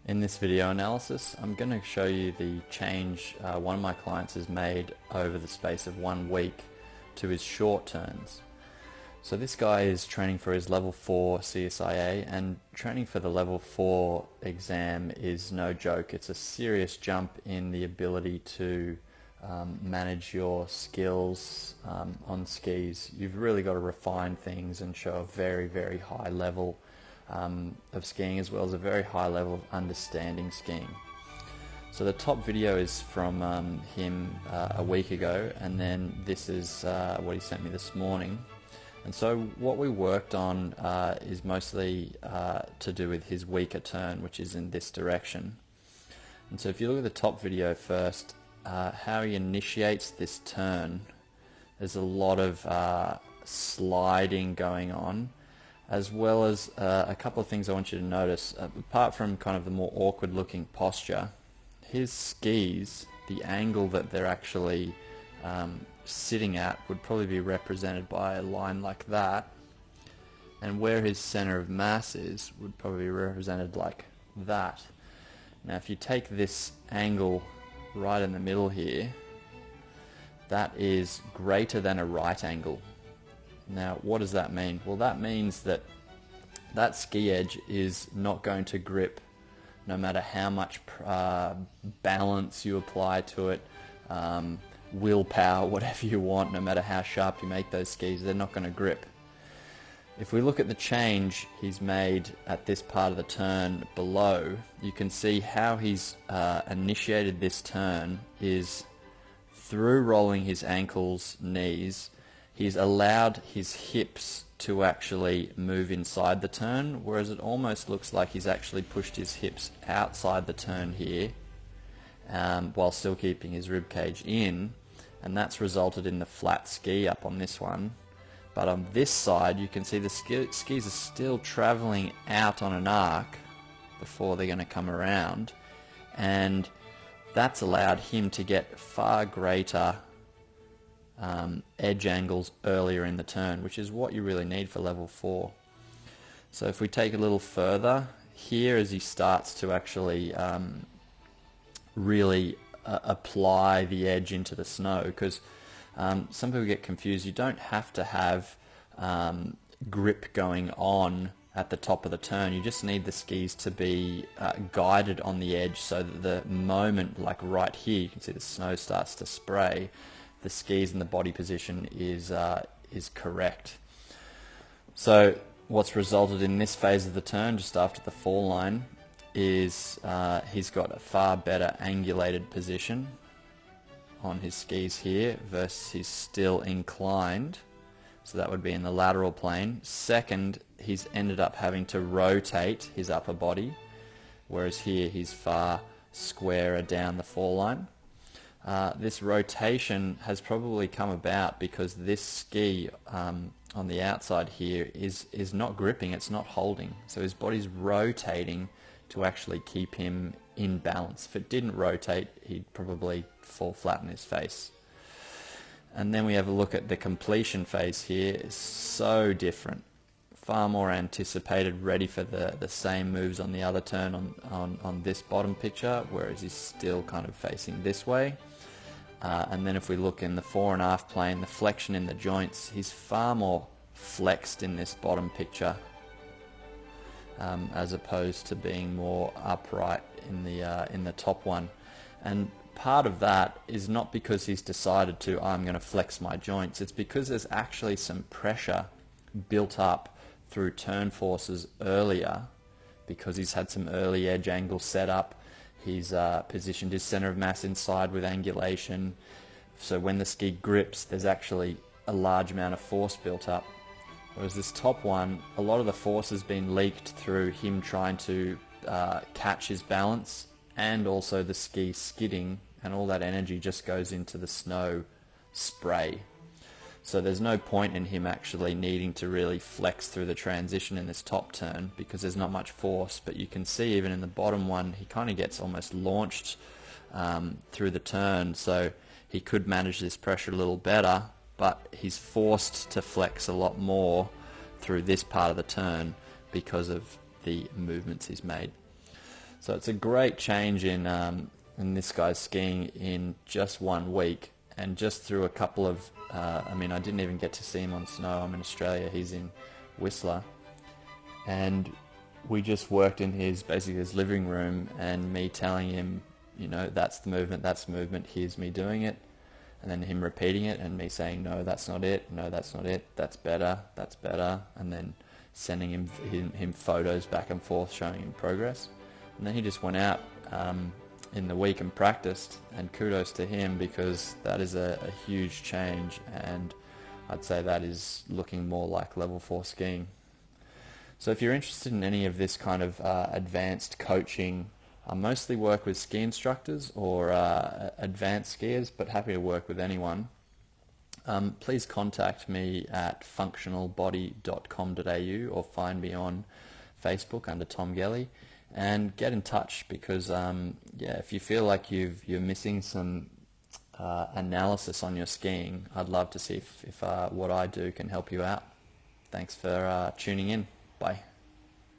In this video analysis, I'm going to show you the change one of my clients has made over the space of 1 week to his short turns. So this guy is training for his level 4 CSIA, and training for the level 4 exam is no joke. It's a serious jump in the ability to manage your skills on skis. You've really got to refine things and show a very, very high level of skiing, as well as a very high level of understanding skiing. So the top video is from him a week ago, and then this is what he sent me this morning. And so what we worked on is mostly to do with his weaker turn, which is in this direction. And so if you look at the top video first, how he initiates this turn, there's a lot of sliding going on, as well as a couple of things I want you to notice. Apart from kind of the more awkward looking posture, his skis, the angle that they're actually sitting at would probably be represented by a line like that, and where his center of mass is would probably be represented like that. Now if you take this angle right in the middle here, that is greater than a right angle. Now what does that mean? Well, that means that that ski edge is not going to grip no matter how much balance you apply to it, willpower, whatever you want, no matter how sharp you make those skis, they're not going to grip. If we look at the change he's made at this part of the turn below, you can see how he's initiated this turn is through rolling his ankles, knees. He's allowed his hips to actually move inside the turn, whereas it almost looks like he's actually pushed his hips outside the turn here, while still keeping his rib cage in, and that's resulted in the flat ski up on this one. But on this side you can see the skis are still traveling out on an arc before they're going to come around, and that's allowed him to get far greater edge angles earlier in the turn, which is what you really need for level 4. So if we take a little further here, as he starts to actually really apply the edge into the snow, because some people get confused. You don't have to have grip going on at the top of the turn. You just need the skis to be guided on the edge, so that the moment, like right here, you can see the snow starts to spray, the skis and the body position is correct. So what's resulted in this phase of the turn, just after the fall line, is he's got a far better angulated position on his skis here versus he's still inclined, so that would be in the lateral plane. Second, he's ended up having to rotate his upper body, whereas here he's far squarer down the fall line. This rotation has probably come about because this ski on the outside here is not gripping, it's not holding, so his body's rotating to actually keep him in balance. If it didn't rotate, he'd probably fall flat in his face. And then we have a look at the completion phase here. It's so different, far more anticipated, ready for the same moves on the other turn on this bottom picture, whereas he's still kind of facing this way. And then if we look in the fore and aft plane, the flexion in the joints, he's far more flexed in this bottom picture, as opposed to being more upright in the top one. And part of that is not because he's decided to, I'm going to flex my joints. It's because there's actually some pressure built up through turn forces earlier, because he's had some early edge angles set up. He's positioned his center of mass inside with angulation, so when the ski grips, there's actually a large amount of force built up. Whereas this top one, a lot of the force has been leaked through him trying to catch his balance, and also the ski skidding, and all that energy just goes into the snow spray. So there's no point in him actually needing to really flex through the transition in this top turn, because there's not much force. But you can see even in the bottom one, he kind of gets almost launched through the turn, so he could manage this pressure a little better, but he's forced to flex a lot more through this part of the turn because of the movements he's made. So it's a great change in this guy's skiing in just 1 week, and just through a couple of, I mean, I didn't even get to see him on snow. I'm in Australia, he's in Whistler, and we just worked in basically his living room, and me telling him, you know, that's the movement, here's me doing it, and then him repeating it and me saying, no, that's not it, no, that's not it, that's better, and then sending him photos back and forth showing him progress. And then he just went out in the week and practiced, and kudos to him, because that is a huge change, and I'd say that is looking more like level 4 skiing. So if you're interested in any of this kind of advanced coaching, I mostly work with ski instructors or advanced skiers, but happy to work with anyone. Please contact me at functionalbody.com.au or find me on Facebook under Tom Gellie, and get in touch, because if you feel like you're missing some analysis on your skiing, I'd love to see if what I do can help you out. Thanks for tuning in. Bye.